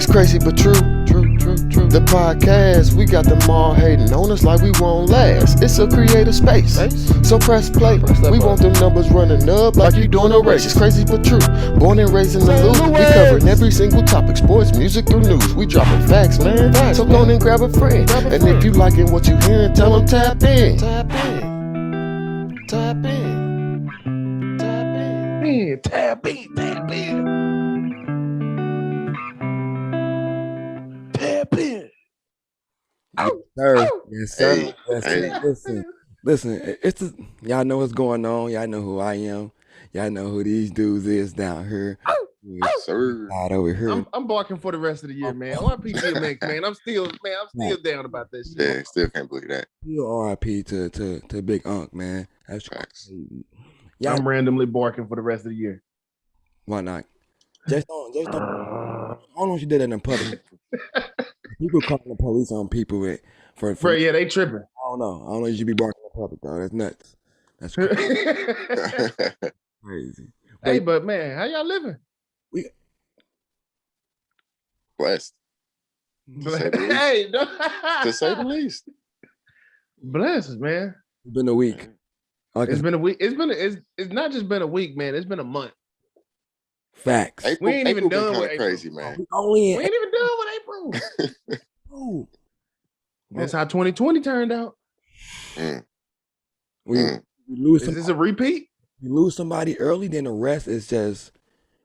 It's crazy but true. The podcast, we got them all hating on us like we won't last. It's a creative space, so press play. We want them numbers running up like you doing a race. It's crazy but true. Born and raised in the loop. We covering every single topic, sports, music, through news. We dropping facts, man. So go on and grab a friend. And if you liking what you hearing, tell them tap in. Tap in. Tap in. Tap in. Tap in. Tap in. Tap in. Yes, sir. Listen. It's y'all know what's going on. Y'all know who I am. Y'all know who these dudes is down here. Sir. Over here. I'm barking for the rest of the year, man. RIP DMX, man. I'm still down about this shit. Yeah, still can't believe that. RIP to Big Unc, man. That's Facts. I'm randomly barking for the rest of the year. Why not? Just don't. I don't know if you did that in public. People calling the police on people for yeah, they tripping. I don't know if you should be barking in public, though. That's nuts. That's crazy. Hey, but man, how y'all living? We blessed. Hey, to say the least. Blessed, man. It's been a week. It's been a week. It's not just been a week, man. It's been a month. Facts. We ain't even done with April. Crazy, man. We ain't even done with April. Oh. That's how 2020 turned out. We lose. Is this a repeat? You lose somebody early, then the rest is just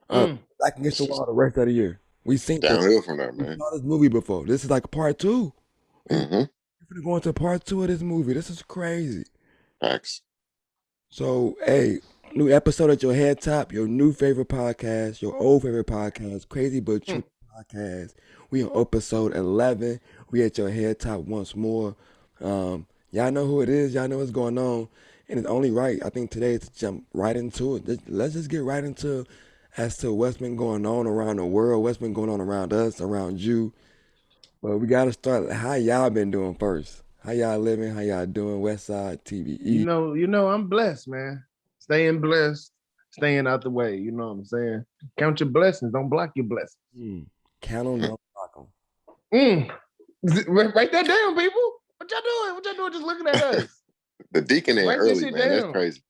back against the wall the rest of the year. We seen downhill from there, man. We saw this movie before. This is like part 2. Mm-hmm. We're going to part 2 of this movie. This is crazy. Facts. So, hey, new episode at your head top, your new favorite podcast, your old favorite podcast, Crazy But True podcast. We on episode 11. We at your head top once more. Y'all know who it is. Y'all know what's going on. And it's only right, I think, today to jump right into it. Let's just get right into as to what's been going on around the world, what's been going on around us, around you. But we got to start how y'all been doing first. How y'all living? How y'all doing? Westside TVE. You know, I'm blessed, man. Staying blessed, staying out the way. You know what I'm saying? Count your blessings. Don't block your blessings. Count them, don't block them. Write that down, people. What y'all doing? What y'all doing just looking at us? The deacon ain't early, man. Down. That's crazy.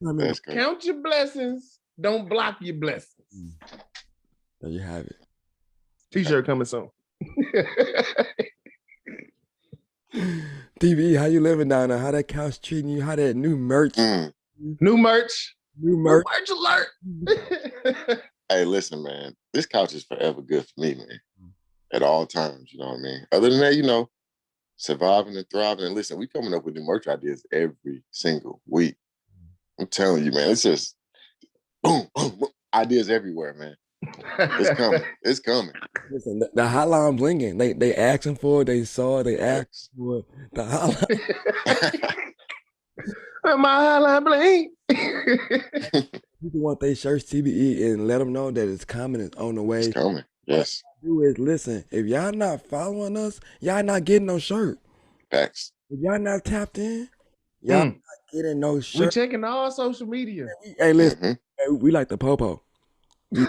That's crazy. Count your blessings. Don't block your blessings. There you have it. T-shirt coming soon. TV, how you living down there? How that couch treating you? How that new merch? New merch alert. Hey, listen, man. This couch is forever good for me, man. At all times, you know what I mean? Other than that, surviving and thriving. And listen, we coming up with new merch ideas every single week. I'm telling you, man, it's just boom, boom, boom. Ideas everywhere, man. It's coming. It's coming. Listen, the hotline blinging. They asking for it. They saw it. They asked for it. The hotline. My hotline bling. People want their shirts TBE and let them know that it's coming. It's on the way. It's coming. Yes. What do is listen. If y'all not following us, y'all not getting no shirt. Facts. If y'all not tapped in, y'all not getting no shirt. We checking all social media. Hey, listen. Hey, we like the popo. We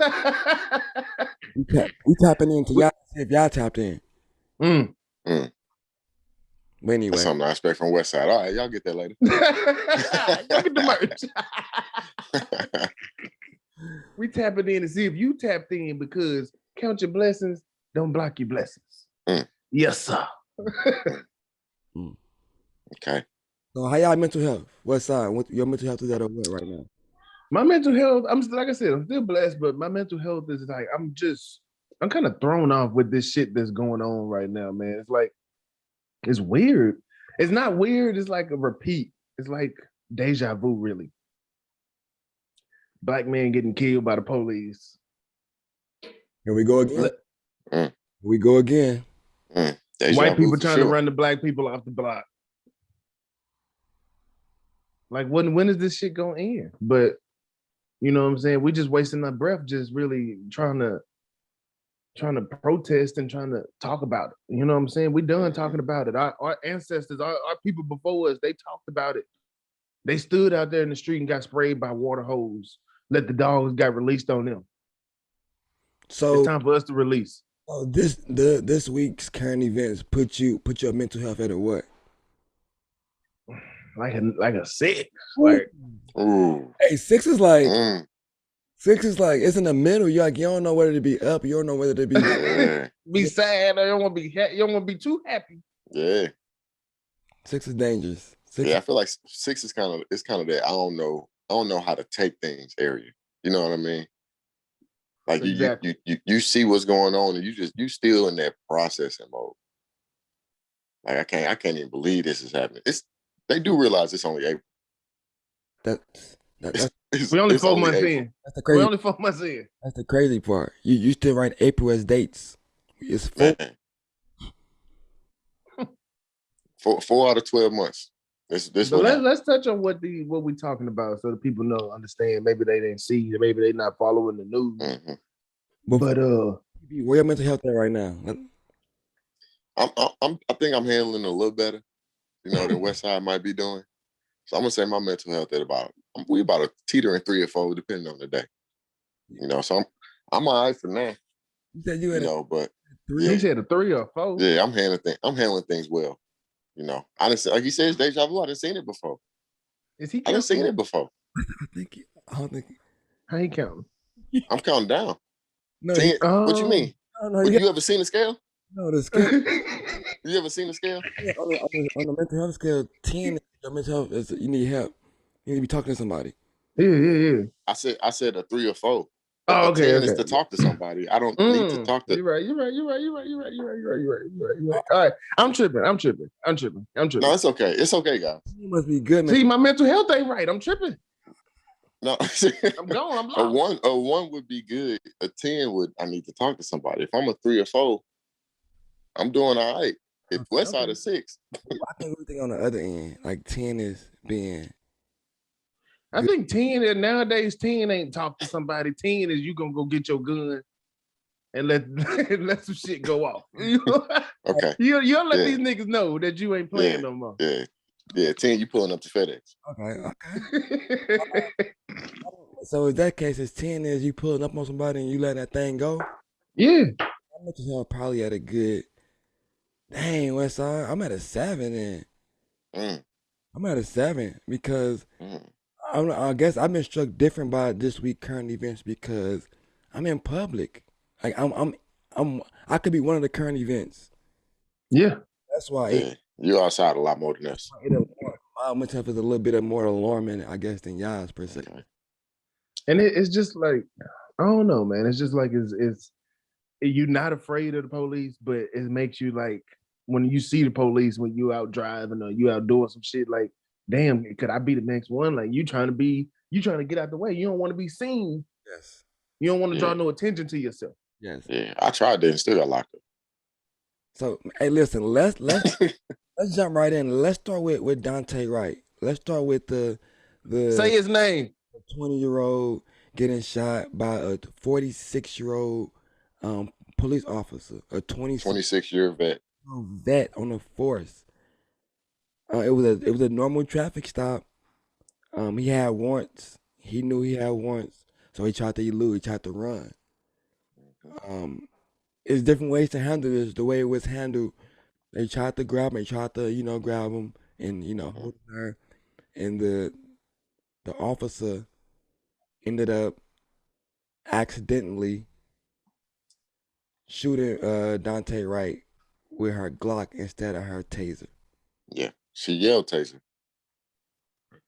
tapping in to y'all see if y'all tapped in. But anyway. That's something I expect from Westside. All right, y'all get that later. Y'all get the merch. We tapping in to see if you tapped in because count your blessings, don't block your blessings. Yes, sir. Okay. So how y'all mental health? Westside, what your mental health is at what right now? My mental health, I'm still blessed, but my mental health is like, I'm kind of thrown off with this shit that's going on right now, man. It's like, it's weird. It's not weird. It's like a repeat. It's like deja vu, really. Black man getting killed by the police. Here we go again. Here we go again. White people trying to run the black people off the block. Like, when is this shit gonna end? But you know what I'm saying? We just wasting our breath, just really trying to protest and trying to talk about it. You know what I'm saying? We done talking about it. Our ancestors, our people before us, they talked about it. They stood out there in the street and got sprayed by water hose. Let the dogs got released on them. So It's time for us to release. this week's current events put your mental health at a what? Like a 6. Like, Ooh. Hey, 6 is like Mm. 6 is like it's in the middle. You don't know whether to be up. You don't know whether to be. Yeah. be sad. Or you don't want to be. You don't want to be too happy. Yeah. 6 is dangerous. 6 Yeah, I feel like 6 is kind of that I don't know how to take things area. You know what I mean? Like Exactly. you see what's going on and you still in that processing mode. Like I can't even believe this is happening. They do realize it's only April. That's we only it's 4 months April. in. the crazy. We only 4 months in. That's the crazy part. You still write April as dates. It's 4. Man. 4 out of 12 months. This So one. let's touch on what we talking about so the people know, understand. Maybe they didn't see, maybe they not following the news. Mm-hmm. But where your mental health at right now? I think I'm handling it a little better, than Westside might be doing. So I'm gonna say my mental health at we about a teetering 3 or 4, depending on the day. So I'm all right for now. You said you had but 3. He said a 3 or 4. Yeah, I'm handling things well. I didn't like you said, it's deja vu. I didn't seen it before. Is he? I didn't seen it before. I don't think. How he counting? I'm counting down. No, 10, what you mean? No, You ever seen the scale? No, the scale. You ever seen the scale? Yeah, on the mental health scale, 10 your mental health is you need help. You need to be talking to somebody. Yeah. I said a 3 or 4. Oh, okay. 10 is to talk to somebody. I don't need to talk to. You're right. All right, I'm tripping. No, it's okay. It's okay, guys. You must be good, man. See, my mental health ain't right. I'm tripping. No, I'm going. I'm lost. A 1 would be good. A 10 I need to talk to somebody. If I'm a 3 or 4, I'm doing all right. If Westside is 6, I think everything on the other end, like 10 is being. I think 10 is nowadays. 10 ain't talk to somebody. 10 is you gonna go get your gun and let some shit go off. Okay. You'll let these niggas know that you ain't playing no more. Yeah. 10, you pulling up to FedEx. Okay. So in that case, it's 10 is you pulling up on somebody and you let that thing go. Yeah. I'm probably at a good. Dang, Westside, I'm at a 7 and I'm at a 7 because I guess I've been struck different by this week current events because I'm in public. Like I could be one of the current events. Yeah. That's why you're outside a lot more than us. My mental health is a little bit more alarming, I guess, than y'all's per se. Okay. And it's just like, I don't know, man. It's just like it's you're not afraid of the police, but it makes you like when you see the police when you out driving or you out doing some shit, like, damn, could I be the next one? Like you trying to get out the way. You don't want to be seen. Yes. You don't want to draw no attention to yourself. Yes. Yeah, I tried that and still got locked up. So hey, listen, let's jump right in. Let's start with Dante Wright. Let's start with the say his name. 20-year-old getting shot by a 46-year-old police officer, a 26-year vet on the force. It was a normal traffic stop. He had warrants. He knew he had warrants, so he tried to elude. He tried to run. It's different ways to handle this. The way it was handled, they tried to grab him. They tried to grab him and hold her, and the officer ended up accidentally shooting Dante Wright with her Glock instead of her taser. Yeah, she yelled taser.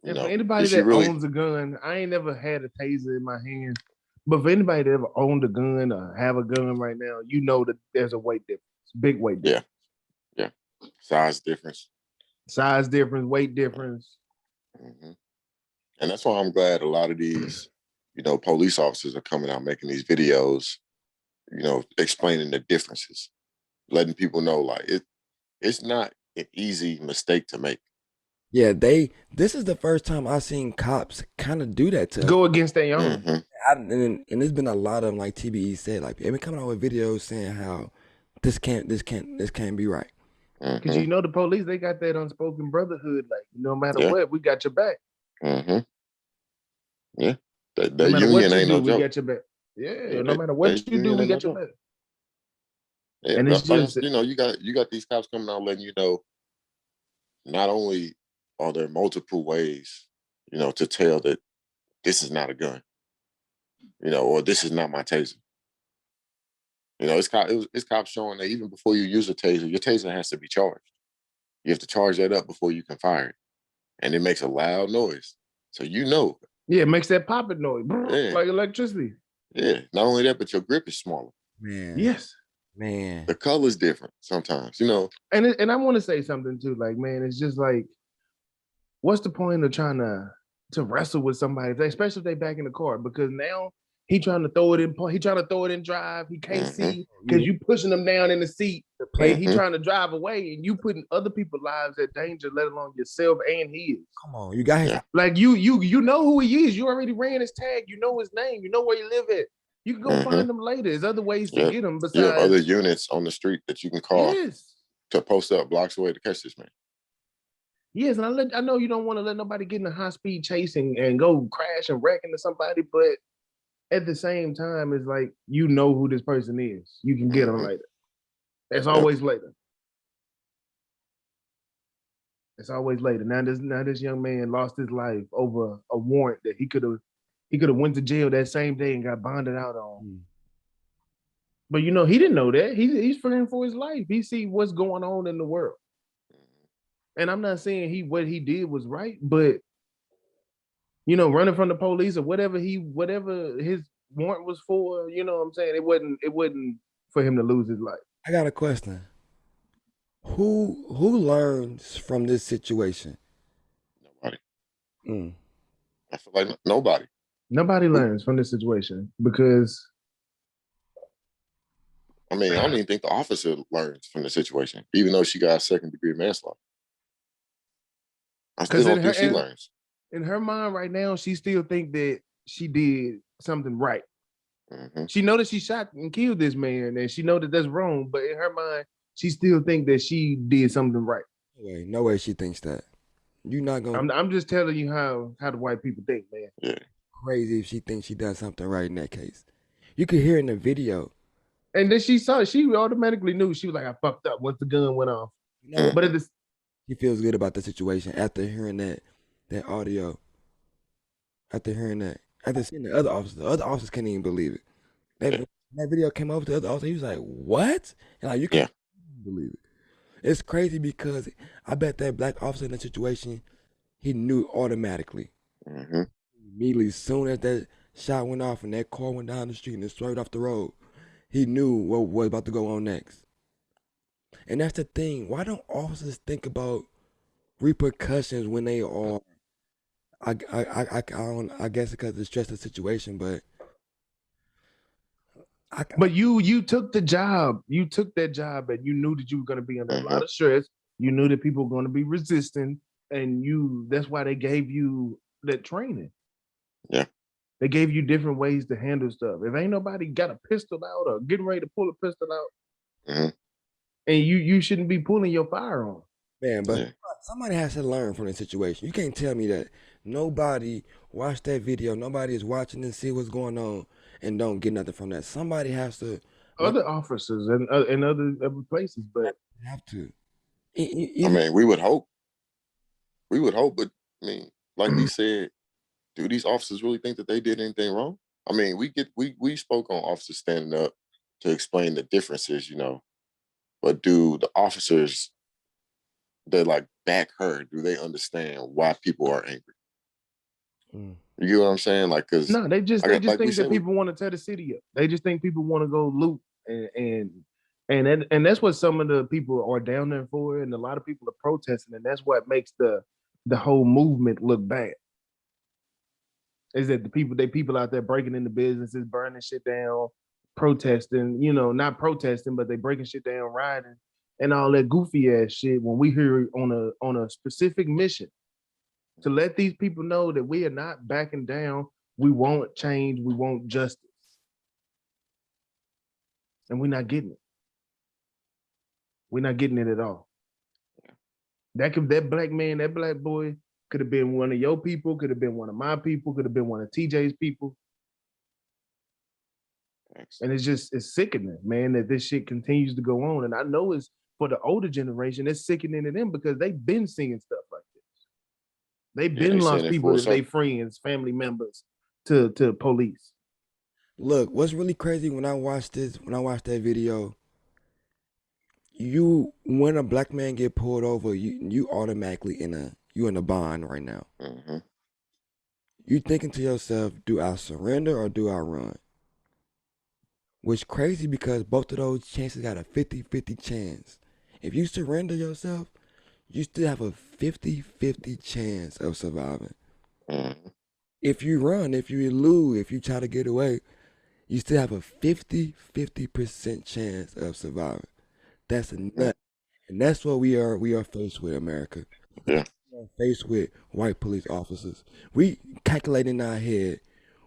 And for anybody that owns a gun, I ain't never had a taser in my hand. But for anybody that ever owned a gun or have a gun right now, you know that there's a weight difference, big weight difference. Yeah. Size difference, weight difference. Mm-hmm. And that's why I'm glad a lot of these, police officers are coming out making these videos, explaining the differences, letting people know like it's not an easy mistake to make. Yeah, this is the first time I've seen cops kind of do that to go against their own. Mm-hmm. And there's been a lot of them, like TBE said, like they've been coming out with videos saying how this can't be right. Because the police, they got that unspoken brotherhood, like no matter what, we got your back. Mm-hmm. Yeah, that no matter union what you ain't do, no joke. We got your back. Yeah, no matter what you do, we got your back. Yeah, And it's just, you know, you got these cops coming out letting you know, not only are there multiple ways, you know, to tell that this is not a gun, you know, or this is not my taser. You know, it's cops showing that even before you use a taser, your taser has to be charged. You have to charge that up before you can fire it, and it makes a loud noise, so you know. yeah, it makes that popping noise, Yeah, like electricity. yeah. Not only that, but your grip is smaller. Man. Yes. Man. The color's different sometimes, you know. And I want to say something too, like, man, it's just like, what's the point of trying to wrestle with somebody, especially if they back in the car? Because now he trying to throw it in, he trying to throw it in drive. He can't see because you pushing him down in the seat, and he trying to drive away, and you putting other people's lives at danger, let alone yourself and his. Come on, you got his. Like you know who he is. You already ran his tag. You know his name. You know where he live at. You can go find him later. There's other ways to get him besides. You have other units on the street that you can call to post up blocks away to catch this man. Yes, and I know you don't want to let nobody get in a high speed chase and go crash and wreck into somebody, but at the same time, it's like, you know who this person is. You can get him later. It's always later. It's always later. Now this young man lost his life over a warrant that he could have went to jail that same day and got bonded out on. But you know, he didn't know that. He's fearing for his life. He see what's going on in the world. And I'm not saying what he did was right, but you know, running from the police or whatever his warrant was for, you know what I'm saying? It wasn't for him to lose his life. I got a question. Who learns from this situation? Nobody. I feel like nobody. Nobody learns from this situation because, I mean, I don't even think the officer learns from the situation, even though she got second-degree manslaughter. I still don't think she learns. In her mind right now, she still think that she did something right. She know that she shot and killed this man, and she know that that's wrong. But in her mind, she still think that she did something right. No way she thinks that. You're not gonna. I'm just telling you how the white people think, man. Yeah. Crazy if she thinks she does something right in that case. You could hear in the video. And then she saw it. She automatically knew. She was like, I fucked up once the gun went off. But he feels good about the situation after hearing that audio. After hearing that. After seeing the other officers can't even believe it. That video came over to the other officer. He was like, what? And like, you can't believe it. It's crazy because I bet that black officer in that situation, he knew automatically. Immediately, as soon as that shot went off and that car went down the street and it swerved off the road, he knew what was about to go on next. And that's the thing. Why don't officers think about repercussions when they are? I guess because it's just a situation, but. But you took the job. You took that job, and you knew that you were going to be under a lot of stress. You knew that people were going to be resistant, and that's why they gave you that training. Yeah. They gave you different ways to handle stuff. If ain't nobody got a pistol out or getting ready to pull a pistol out, and you shouldn't be pulling your firearm. Man, but somebody has to learn from the situation. You can't tell me that nobody watched that video, nobody is watching and see what's going on and don't get nothing from that. Somebody has to. Other officers and other places, but have to. I mean, we would hope. But I mean, like we said, do these officers really think that they did anything wrong? I mean, we spoke on officers standing up to explain the differences, you know, but do the officers that like back her, do they understand why people are angry? You get what I'm saying? Like, cause no, they just think that people want to tear the city up. They just think people want to go loot and that's what some of the people are down there for, and a lot of people are protesting, and that's what makes the whole movement look bad. Is that the people out there breaking into businesses, burning shit down, protesting, you know, not protesting, but they breaking shit down, rioting, and all that goofy ass shit, when we hear on a specific mission to let these people know that we are not backing down. We want change. We want justice. And we're not getting it. We're not getting it at all. That black man, that black boy could have been one of your people, could have been one of my people, could have been one of TJ's people. Thanks. And it's sickening, man, that this shit continues to go on. And I know it's for the older generation, it's sickening to them because they've been seeing stuff like this. They've been lost people that they friends, family members to police. Look, what's really crazy when I watched that video, when a black man get pulled over, you automatically in a bond right now. Mm-hmm. You thinking to yourself, do I surrender or do I run? Which crazy because both of those chances got a 50-50 chance. If you surrender yourself, you still have a 50-50 chance of surviving. Mm-hmm. If you run, if you elude, if you try to get away, you still have a 50% chance of surviving. That's a nut. And that's what we are faced with, America. Yeah. We are faced with white police officers. We calculate in our head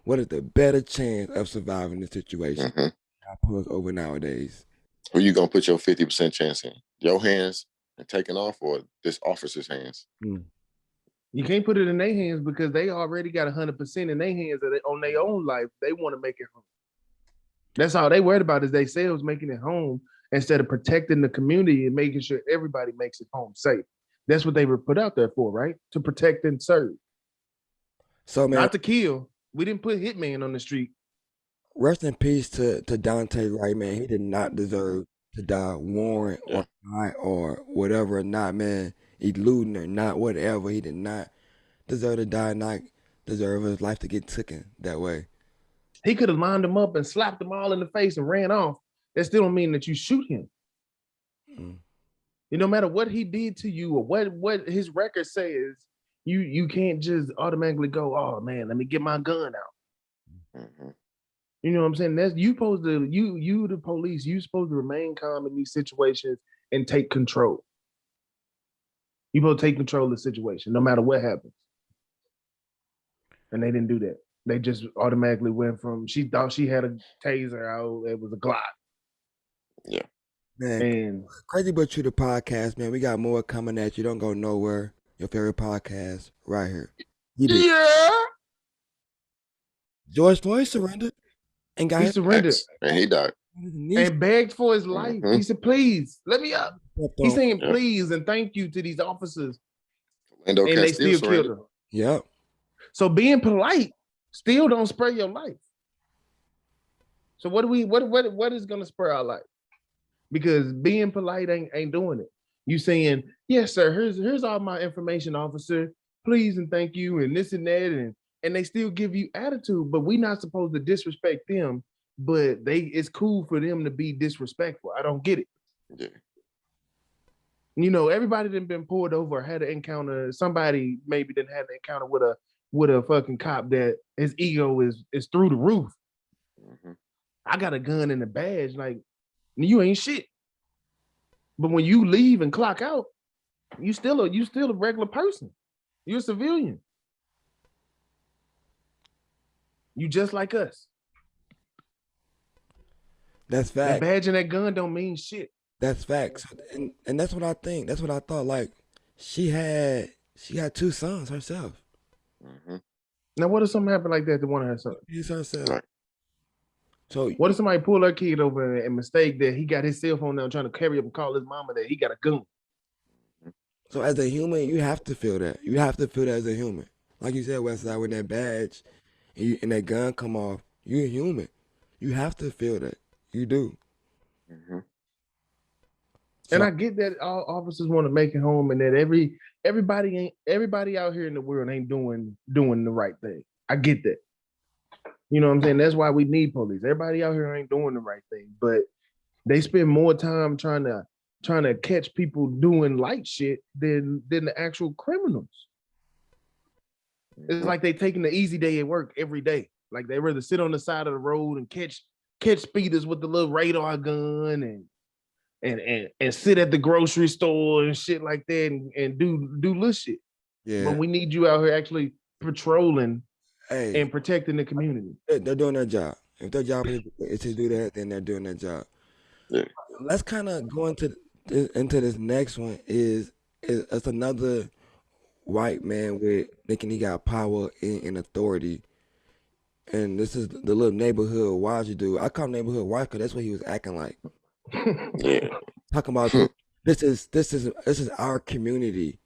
what is the better chance of surviving the situation. Mm-hmm. I pull us over nowadays. Who you gonna put your 50% chance in? Your hands and taking off, or this officer's hands? You can't put it in their hands because they already got 100% in their hands on their own life. They want to make it home. That's all they worried about is themselves making it home instead of protecting the community and making sure everybody makes it home safe. That's what they were put out there for, right? To protect and serve. So, man, not to kill. We didn't put hitman on the street. Rest in peace to Dante Wright, man. He did not deserve to die, warrant or not, or whatever or not, man. Eluding or not, whatever. He did not deserve to die, not deserve his life to get taken that way. He could have lined them up and slapped them all in the face and ran off. That still don't mean that you shoot him. No matter what he did to you or what his record says, you can't just automatically go, oh man, let me get my gun out. Mm-hmm. You know what I'm saying? That's you supposed to you the police, you supposed to remain calm in these situations and take control. You supposed to take control of the situation, no matter what happens. And they didn't do that. They just automatically went from she thought she had a taser out, it was a Glock. Yeah. Man, and Crazy But True the podcast, man. We got more coming at you. Don't go nowhere. Your favorite podcast right here. Yeah. George Floyd surrendered and got he surrendered. And he died. And begged for his life. Mm-hmm. He said, please, let me up. He's saying please and thank you to these officers. And they still killed him. Yep. So being polite still don't spur your life. So what is gonna spur our life? Because being polite ain't doing it. You saying, yes, sir, here's all my information, officer. Please and thank you, and this and that, and they still give you attitude, but we're not supposed to disrespect them, but it's cool for them to be disrespectful. I don't get it. Yeah. Everybody done been pulled over or had an encounter. Somebody maybe didn't have an encounter with a fucking cop that his ego is through the roof. Mm-hmm. I got a gun and a badge, like you ain't shit. But when you leave and clock out, you still a regular person. You're a civilian. You just like us. That's fact. That badge and that gun don't mean shit. That's facts. And that's what I think. That's what I thought. Like she had 2 sons herself. Mm-hmm. Now what if something happened like that to one of her sons? It's herself. Right. So what if somebody pull her kid over and mistake that he got his cell phone now trying to carry up and call his mama that he got a gun? So as a human, you have to feel that. You have to feel that as a human. Like you said, Westside, when that badge and that gun come off, you're a human. You have to feel that. You do. Mm-hmm. So, and I get that all officers want to make it home and that everybody out here in the world ain't doing the right thing. I get that. You know what I'm saying? That's why we need police. Everybody out here ain't doing the right thing, but they spend more time trying to catch people doing light shit than the actual criminals. It's like they taking the easy day at work every day. Like they rather sit on the side of the road and catch speeders with the little radar gun and sit at the grocery store and shit like that and do little shit. Yeah. But we need you out here actually patrolling and protecting the community. They're doing their job. If their job is to do that, then they're doing their job. Yeah. Let's kind of go into this next one. It's another white man with thinking he got power and authority, and this is the little neighborhood watch dude. I call him neighborhood watch because that's what he was acting like. Yeah. Talking about this is our community.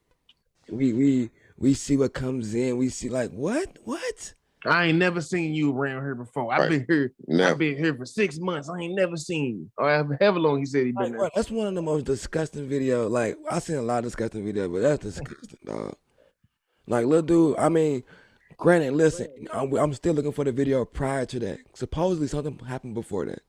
We see what comes in. We see like what? I ain't never seen you around here before. I've been here. Never. I've been here for 6 months. I ain't never seen you. Or however long he said he been Like, there. bro, that's one of the most disgusting videos. Like I seen a lot of disgusting videos, but that's disgusting, dog. Like little dude. I mean, granted, listen, I'm still looking for the video prior to that. Supposedly something happened before that.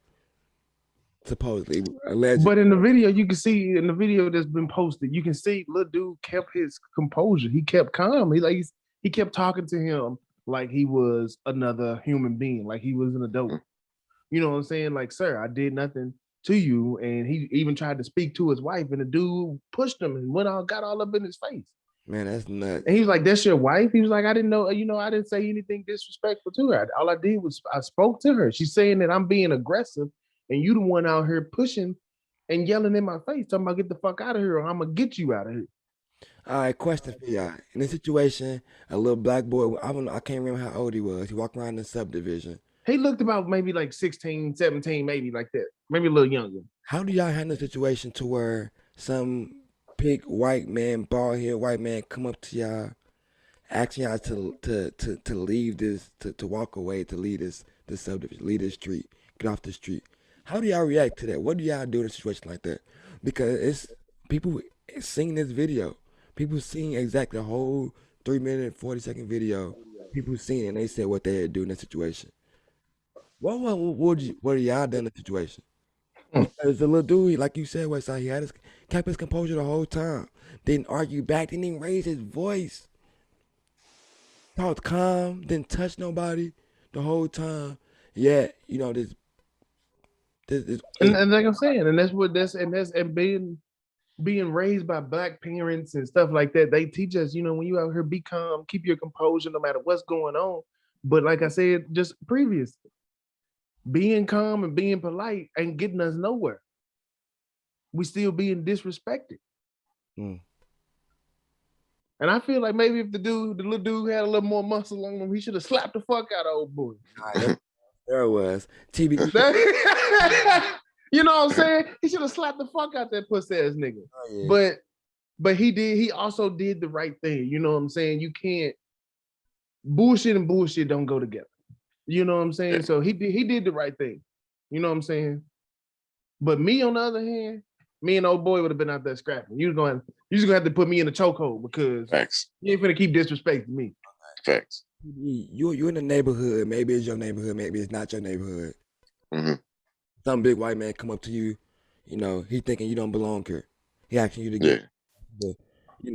Supposedly, allegedly. But in the video, you can see in the video that's been posted, you can see little dude kept his composure. He kept calm. He kept talking to him like he was another human being, like he was an adult. You know what I'm saying? Like, sir, I did nothing to you. And he even tried to speak to his wife, and the dude pushed him and got all up in his face. Man, that's nuts. And he was like, "That's your wife?" He was like, "I didn't know, I didn't say anything disrespectful to her. All I did was I spoke to her. She's saying that I'm being aggressive, and you the one out here pushing and yelling in my face, talking about get the fuck out of here, or I'm gonna get you out of here." All right, question for y'all. In this situation, a little black boy, I can't remember how old he was. He walked around the subdivision. He looked about maybe like 16, 17, maybe like that. Maybe a little younger. How do y'all handle a situation to where some big white man, bald head white man come up to y'all, asking y'all to leave this, to walk away, to leave this subdivision, leave this street, get off the street? How do y'all react to that? What do y'all do in a situation like that? Because it's people seeing this video. People seeing exactly the whole 3-minute, 40-second video. People seeing it and they said what they had to do in that situation. What are y'all done in the situation? Because the little dude, like you said, Westside, he kept his composure the whole time. Didn't argue back, didn't even raise his voice. Talked calm, didn't touch nobody the whole time. Yeah, this and like I'm saying, and being raised by black parents and stuff like that, they teach us, when you out here, be calm, keep your composure no matter what's going on. But like I said just previous, being calm and being polite ain't getting us nowhere. We still being disrespected. And I feel like maybe if the little dude had a little more muscle on him, he should have slapped the fuck out of old boy. There it was. TB. You know what I'm saying? He should have slapped the fuck out that pussy ass nigga. Oh, yeah. But he also did the right thing. You know what I'm saying? You can't bullshit and bullshit don't go together. You know what I'm saying? So he did the right thing. You know what I'm saying? But me, on the other hand, me and old boy would have been out there scrapping. You're just gonna have to put me in a chokehold because Facts. You ain't finna keep disrespecting me. Facts. You in the neighborhood. Maybe it's your neighborhood. Maybe it's not your neighborhood. Mm-hmm. Some big white man come up to you. He thinking you don't belong here. He asking you to get,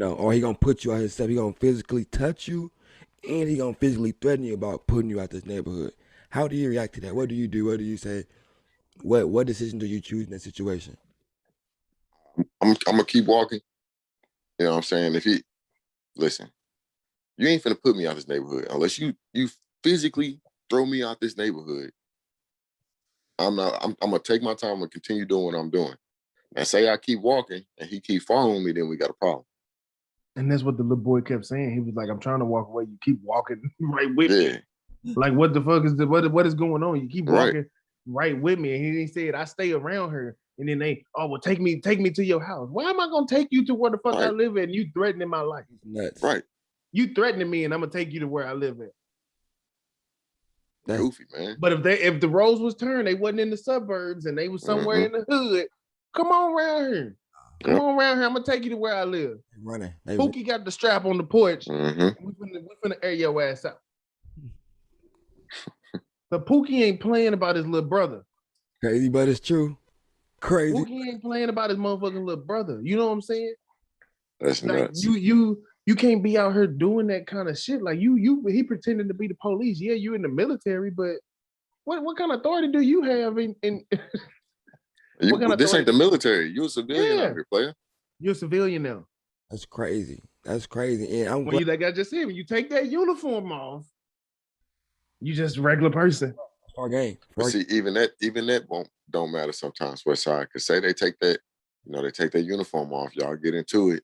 or he gonna put you out himself. He gonna physically touch you, and he gonna physically threaten you about putting you out this neighborhood. How do you react to that? What do you do? What do you say? What decision do you choose in that situation? I'm gonna keep walking. You know what I'm saying? Listen, you ain't finna put me out this neighborhood unless you physically throw me out this neighborhood. I'm gonna take my time and continue doing what I'm doing. And say I keep walking and he keep following me, then we got a problem. And that's what the little boy kept saying. He was like, "I'm trying to walk away. You keep walking right with me. Like, what the fuck is what is going on? You keep walking right with me." And he said, "I stay around her." And then take me to your house. Why am I gonna take you to where the fuck I live at? And you threatening my life? Nuts. Right. You threatening me, and I'm gonna take you to where I live at. That's goofy, man. But if the roles was turned, they wasn't in the suburbs and they was somewhere in the hood. Come on around here. Come on around here. I'm gonna take you to where I live. Running. Pookie got the strap on the porch. Mm-hmm. We finna air your ass out. But Pookie ain't playing about his little brother. Crazy, but it's true. Crazy. Pookie ain't playing about his motherfucking little brother. You know what I'm saying? That's like nuts. You can't be out here doing that kind of shit. Like he pretending to be the police. Yeah, you in the military, but what kind of authority do you have in this ain't the military. You a civilian out here, player. You're a civilian now. That's crazy. That's crazy. And I'm glad. Like I just said, when you take that uniform off, you just a regular person. Our game. But see, even that don't matter sometimes. Westside, because say they take that, they take that uniform off. Y'all get into it.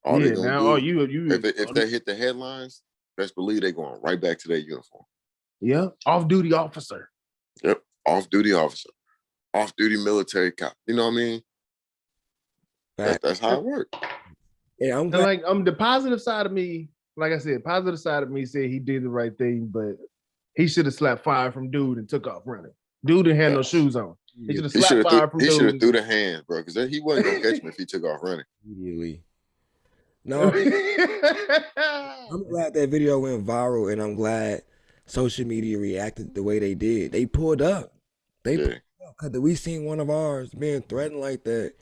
All they gonna do, if they hit the headlines, best believe they going right back to their uniform. Yeah, off-duty officer. Yep, off-duty officer, off-duty military cop. You know what I mean? That's how it works. Yeah, I'm And glad. like the positive side of me, like I said, positive side of me said he did the right thing, but he should have slapped fire from dude and took off running. Dude didn't have no shoes on. He should have slapped fire from dude. He should have threw the hands, bro, because he wasn't gonna catch me if he took off running. Immediately. No, I'm glad that video went viral, and I'm glad social media reacted the way they did. They pulled up. Pulled up because we seen one of ours being threatened like that,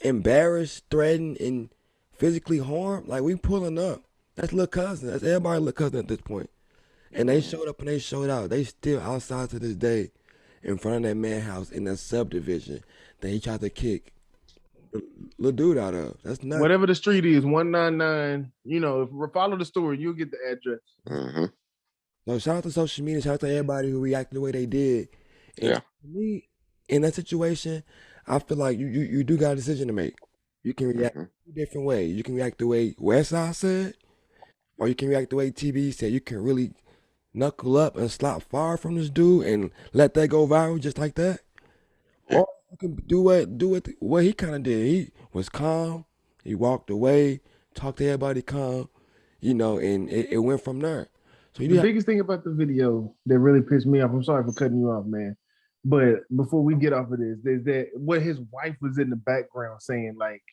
embarrassed, threatened, and physically harmed. Like, we pulling up. That's little cousin. That's everybody's little cousin at this point. And they showed up and they showed out. They still outside to this day in front of that man house in that subdivision that he tried to kick the little dude out of. That's not whatever the street is, 199. You know, if you follow the story, you'll get the address. Mm-hmm. So shout out to social media. Shout out to everybody who reacted the way they did. And for me, in that situation, I feel like you do got a decision to make. You can react two different ways. You can react the way Westside said, or you can react the way TV said. You can really knuckle up and slap fire from this dude and let that go viral just like that. Or you can do what he kind of did. He was calm. He walked away, talked to everybody calm, and it went from there. So the biggest thing about the video that really pissed me off, I'm sorry for cutting you off, man, but before we get off of this, there's that what his wife was in the background saying, like,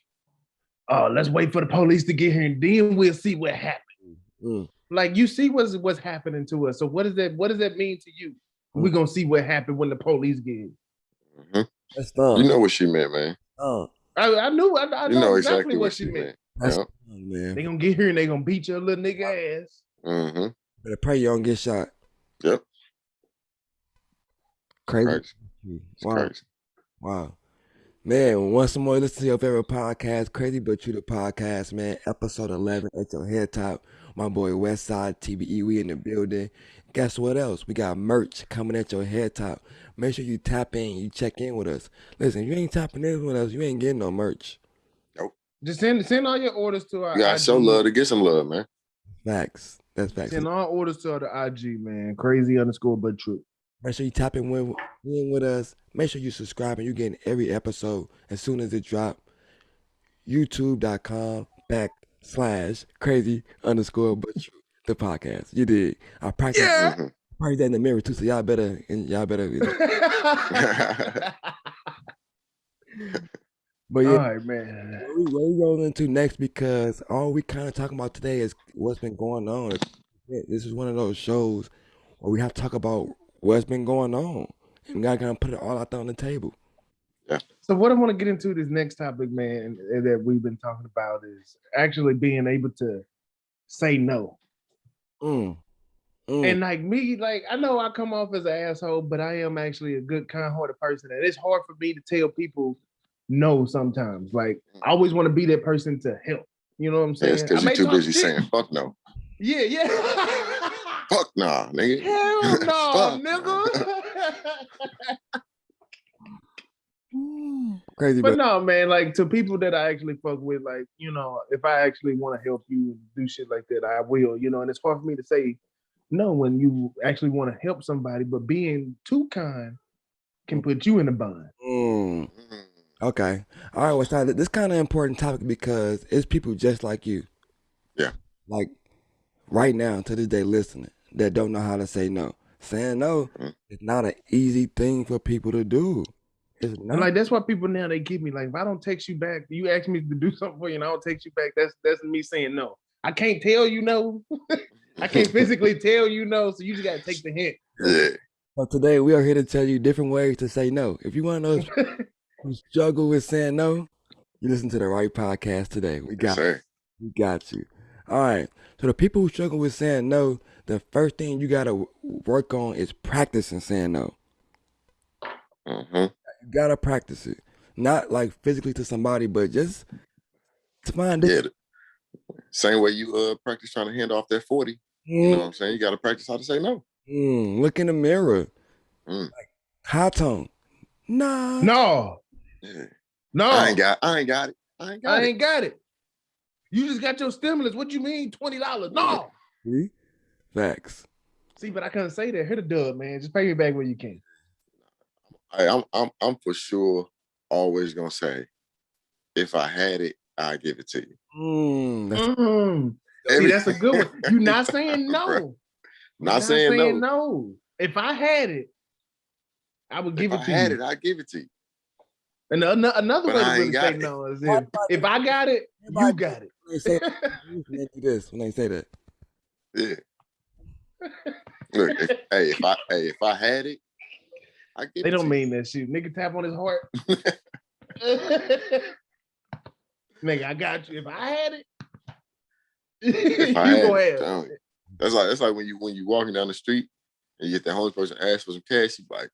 oh, let's wait for the police to get here and then we'll see what happens. Like, you see what's happening to us. So what does that mean to you? We're gonna see what happened when the police get here. That's dumb. You know what she meant, man. I know exactly what she meant. That's dumb, man. They gonna get here and they gonna beat your little nigga ass. Mm-hmm. Better pray you don't get shot. Yep. Crazy. Crazy. Wow. Man, once more, listen to your favorite podcast, Crazy But True, the podcast, man. Episode 11 at your head top. My boy Westside TBE, we in the building. Guess what else? We got merch coming at your head top. Make sure you tap in, you check in with us. Listen, if you ain't tapping in with us, you ain't getting no merch. Nope. Just send all your orders to our You gotta show love to get some love, man. Facts. That's facts. Send all orders to the IG, man. Crazy_but true. Make sure you tap in with us. Make sure you subscribe and you getting every episode as soon as it drop. YouTube.com/crazy_but true, the podcast. You did. I practiced that in the mirror too, so y'all better. But yeah, all right, man. Where we rolling into next, because all we kind of talking about today is what's been going on. This is one of those shows where we have to talk about what's been going on, and we gotta put it all out there on the table. Yeah. So what I want to get into this next topic, man, that we've been talking about is actually being able to say no. And like me, like, I know I come off as an asshole, but I am actually a good, kind-hearted person, and it's hard for me to tell people no sometimes. Like, I always want to be that person to help. You know what I'm saying? It's because you're too busy saying fuck no. Yeah. Fuck nah, nigga. Hell no, nigga. Crazy, but no, man, like, to people that I actually fuck with, like, if I actually want to help you and do shit like that, I will, and it's hard for me to say no when you actually want to help somebody, but being too kind can put you in a bind. Okay. All right, well, this kind of important topic because it's people just like you. Yeah. Like, right now, to this day, listening, that don't know how to say no. Saying no is not an easy thing for people to do. It's not. And like, that's why people now, they give me, like, if I don't text you back, you ask me to do something for you and I don't text you back, that's me saying no. I can't tell you no. I can't physically tell you no, so you just got to take the hint. Yeah. So today, we are here to tell you different ways to say no. If you want to know who struggle with saying no, you listen to the right podcast today. We got you. All right. So the people who struggle with saying no, the first thing you got to work on is practicing saying no. You got to practice it. Not like physically to somebody, but just to find it. Yeah. Same way you practice trying to hand off that 40. You know what I'm saying? You got to practice how to say no. Look in the mirror. Like, high tone. Nah. No. Yeah. No. I ain't got it. I ain't got it. You just got your stimulus. What you mean $20? No. See? Facts. See, but I couldn't say that. Hit a dub, man. Just pay me back when you can. I'm for sure always gonna say, if I had it, I'd give it to you. See, that's a good one. You're not saying no. Bro. Not saying no. If I had it, I would give it to you. If I had it, I'd give it to you. And another But way to I really ain't say got it. no is if I got it, you got it. When they say when they say that. Yeah. Look, if I had it, I give it to you. They don't mean that shit. Nigga tap on his heart. Nigga, I got you. If I had it, If I you had go it, ahead. that's like when you walking down the street and you get that homeless person ask for some cash, you like,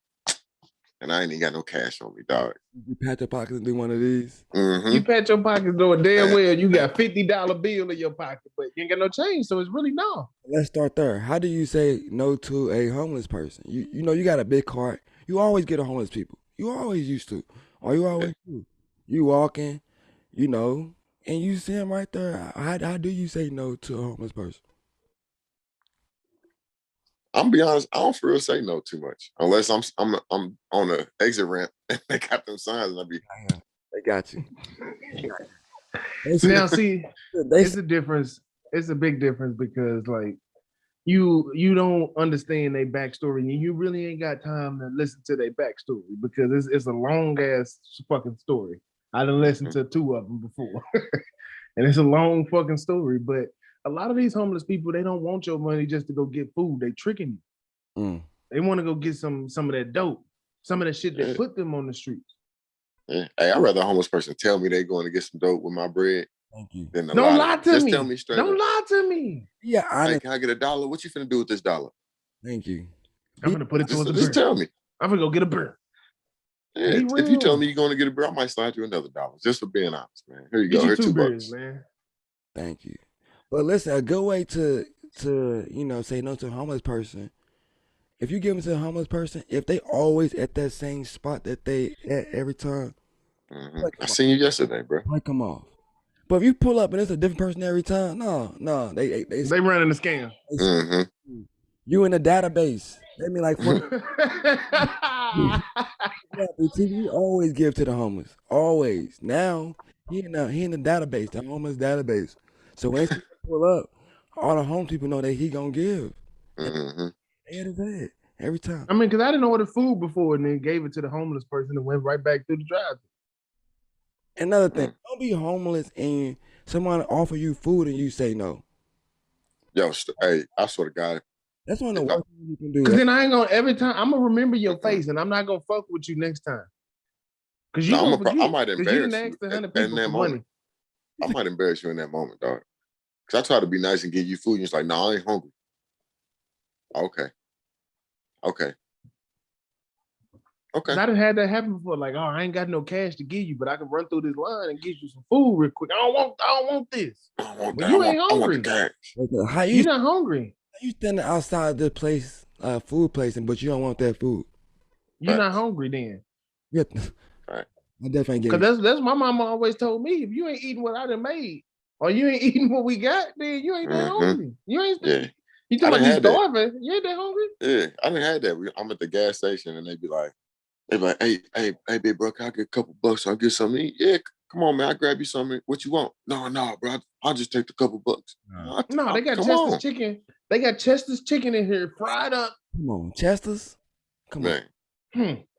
and I ain't even got no cash on me, dog. You pat your pockets and do one of these. Mm-hmm. You pat your pockets knowing damn well you got $50 bill in your pocket, but you ain't got no change, so it's really no. Let's start there. How do you say no to a homeless person? You know you got a big heart. You always get a homeless people. You always used to. Or you always do. You walking, you know, and you see him right there. How do you say no to a homeless person? I'm be honest, I don't for real say no too much unless I'm on the exit ramp and they got them signs and I be. They got you. Now see, it's a difference. It's a big difference because like you don't understand their backstory and you really ain't got time to listen to their backstory because it's a long ass fucking story. I done listened to 2 of them before, and it's a long fucking story. But a lot of these homeless people, they don't want your money just to go get food. They tricking you. They want to go get some of that dope, some of that shit that put them on the streets. Yeah. Hey, I'd rather a homeless person tell me they going to get some dope with my bread. Thank you. Than Don't lie to me. Just tell me straight. Don't up. lie to me. Yeah, hey, can I get $1? What you finna do with this $1? Thank you. I'm gonna put it towards the Just tell me. I'm gonna go get a beer. Yeah, if you tell me you're going to get a beer, I might slide you another $1 just for being honest, man. Here you go. Here's 2 beers, bucks, man. Thank you. But listen, a good way to say no to a homeless person. If you give them to a homeless person, if they always at that same spot that they at every time, I seen you yesterday, bro. Break them off. But if you pull up and it's a different person every time, no, they running the scam. You in the database. They mean like you always give to the homeless. Always. Now he in the database, the homeless database. So when they pull up, all the homeless people know that he gonna give. Every time. I mean, because I didn't order food before and then gave it to the homeless person and went right back through the drive. Another thing, don't be homeless and someone offer you food and you say no. Yo, hey, I swear to God. That's one of the worst things you can do. Because then I ain't gonna every time I'm gonna remember your face and I'm not gonna fuck with you next time. Because I might embarrass you in that moment. I might embarrass you in that moment, dog. Because I try to be nice and give you food and it's like, no, I ain't hungry. Okay. I done had that happen before. Like, I ain't got no cash to give you, but I can run through this line and get you some food real quick. I don't want this. But you ain't hungry. You're not hungry. You standing outside the place, food place, but you don't want that food. You're not hungry then. Yeah. Right. I definitely get it. Because that's my mama always told me. If you ain't eating what I done made, or you ain't eating what we got, then you ain't that hungry. You ain't. Yeah. You talking about you starving? You ain't that hungry? Yeah, I didn't have that. I'm at the gas station and they be like, hey, big bro, can I get a couple bucks? I'll get something to eat. Yeah, come on, man. I'll grab you something. What you want? No, bro. I'll just take the couple bucks. No, they got Chester's chicken. They got Chester's chicken in here, fried up. Come on, Chester's? Come on.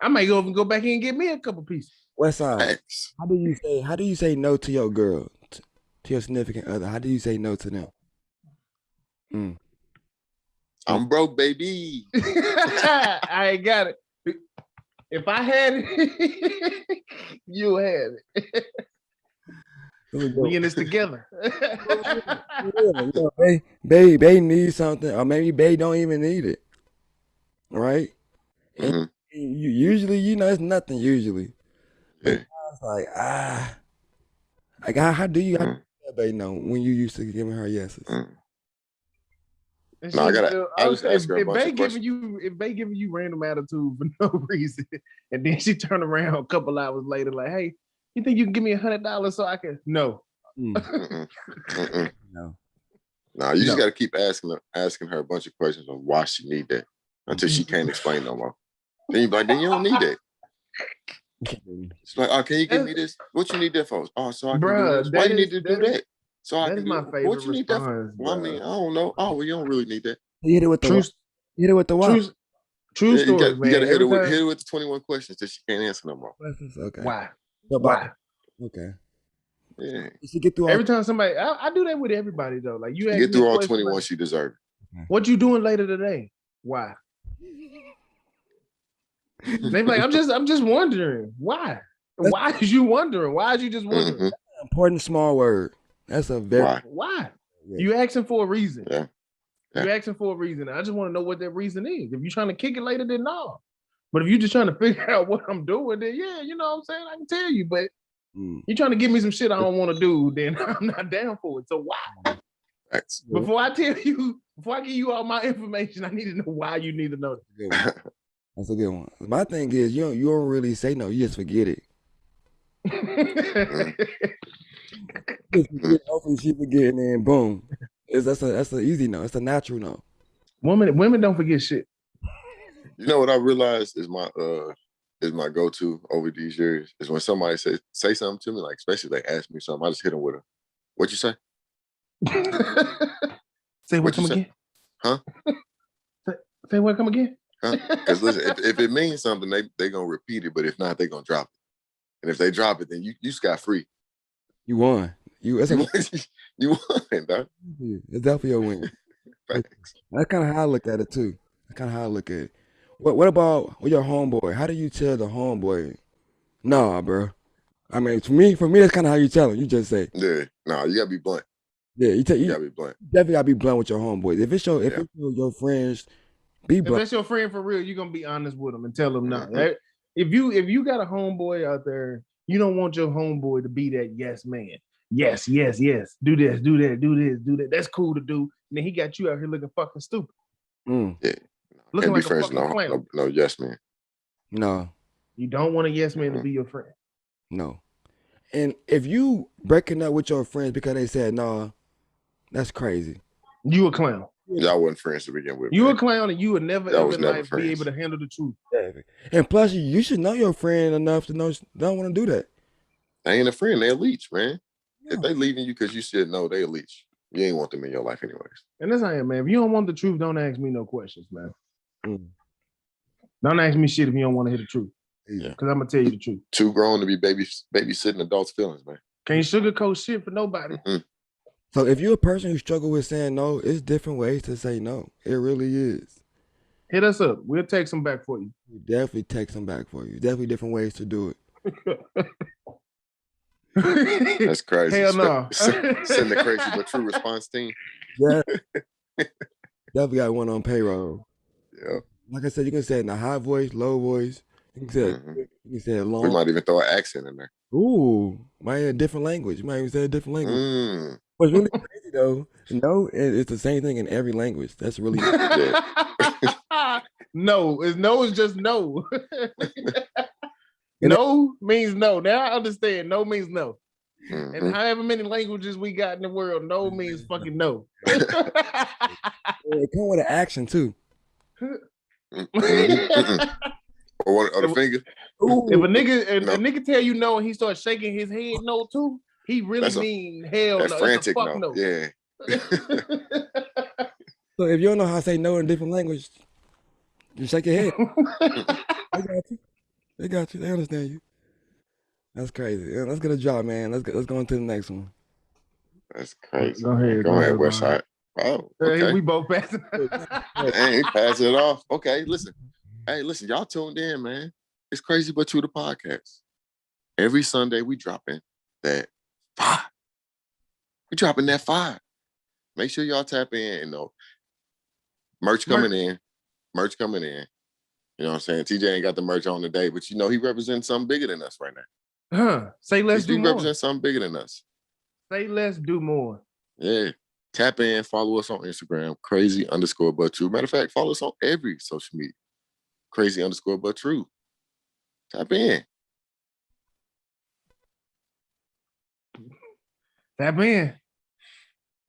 I might go back in and get me a couple pieces. Westside, how do you say no to your girl, to your significant other? How do you say no to them? I'm broke, baby. I ain't got it. If I had it, you had it. We in this together. They need something, or maybe they don't even need it. Right? Usually, it's nothing usually. But it's like, how do you let babe know when you used to giving her yeses? No, I just ask her a bunch of questions. If they giving you random attitude for no reason, and then she turn around a couple hours later, like, hey, you think you can give me $100 so I can? No. No. Nah, you just No. got to keep asking her a bunch of questions on why she need that until she can't explain no more. Then you be like, then you don't need that. It's like, oh, can you give me this? What you need that for? Oh, so I can do this. Why you need to do that? So I can do my it. favorite What you need that for? response. Well, I mean, I don't know. Oh, well, you don't really need that. You hit it with the True, you hit it with the what? true Yeah, story, man. You got to hit Every it time- with the 21 questions that she can't answer no more. Okay. Why? Why? Okay. Yeah. You should get through all. Every time somebody, I do that with everybody though. Like you ask Get me through a all question 21 like, she deserved. what you doing later today? Why? They be like, I'm just wondering. Why? Why is you wondering? Why is you just wondering? Mm-hmm. Important small word. That's a very Why? Yeah. You asking for a reason. Yeah. You asking for a reason. I just want to know what that reason is. If you're trying to kick it later, then no. But if you're just trying to figure out what I'm doing, then yeah, you know what I'm saying? I can tell you. But you're trying to give me some shit I don't want to do, then I'm not down for it. So why? Thanks. Before I give you all my information, I need to know why you need to know that. That's a good one. My thing is you don't really say no, you just forget it. Hopefully she forget and then boom. That's an easy no. It's a natural no. Women don't forget shit. You know what I realized is my go-to over these years is when somebody say something to me, like especially they ask me something, I just hit them with a, what you say? Say what come again? Huh? Say what come again? Huh? Because listen, if it means something, they gonna repeat it, but if not, they gonna drop it. And if they drop it, then you scot free. You won. You won, dog. It's definitely a win. Thanks. That's kind of how I look at it too. That's kind of how I look at it. What about with your homeboy? How do you tell the homeboy, nah, bro? I mean, for me, that's kind of how you tell him. You just say, Yeah, no, you gotta be blunt. yeah, you gotta be blunt. Definitely gotta be blunt with your homeboys. If it's your friends, be blunt. If that's your friend for real, you're gonna be honest with them and tell them no. Mm-hmm. If you got a homeboy out there, you don't want your homeboy to be that yes man. Yes. Do this, do that, do this, do that. That's cool to do. And then he got you out here looking fucking stupid. Yeah. Looking like friends, a fucking clown. No yes man. No. You don't want a yes man to be your friend. No. And if you breaking up with your friends because they said no, that's crazy. You a clown. Y'all wasn't friends to begin with. You man. a clown and you would never ever in life be able to handle the truth. And plus, you should know your friend enough to know they don't want to do that. They ain't a friend, they're a leech, man. Yeah. If they leaving you because you said no, they a leech. You ain't want them in your life anyways. And that's how I am, man. If you don't want the truth, don't ask me no questions, man. Don't ask me shit if you don't want to hear the truth. Yeah. Because I'm going to tell you the truth. Too grown to be babysitting adults' feelings, man. Can't sugarcoat shit for nobody. Mm-hmm. So if you're a person who struggles with saying no, it's different ways to say no. It really is. Hit us up. We'll text them back for you. We definitely text them back for you. Definitely different ways to do it. That's crazy. Hell no. Send the crazy but true response team. Yeah. Definitely got one on payroll. Yeah. Like I said, you can say it in a high voice, low voice. You can say it long. We might even throw an accent in there. Ooh, might have a different language. You might even say a different language. What's really crazy though, no, it's the same thing in every language. That's really No is just no. No means no. Now I understand. No means no. Mm-hmm. And however many languages we got in the world, no means fucking no. It come with an action too. Or the finger. If a nigga tell you no and he starts shaking his head no too, he really mean hell no. Frantic that's a fuck no. Yeah. So if you don't know how to say no in a different language, just shake your head. They got you. They understand you. That's crazy. Yeah, let's get a job, man. Let's go on to the next one. That's crazy. Go ahead, Westside. Oh, okay. We both passed it. Dang, he passed it off. Okay, listen. Hey, listen, y'all tuned in, man. It's Crazy But True, the podcast. Every Sunday we dropping that 5. We dropping that 5. Make sure y'all tap in. You know, merch coming in. You know what I'm saying? TJ ain't got the merch on today, but you know he represents something bigger than us right now. Say less, do more. He represents something bigger than us. Say less, do more. Yeah. Tap in, follow us on Instagram, crazy_but_true. Matter of fact, follow us on every social media, crazy_but_true. Tap in. Tap in.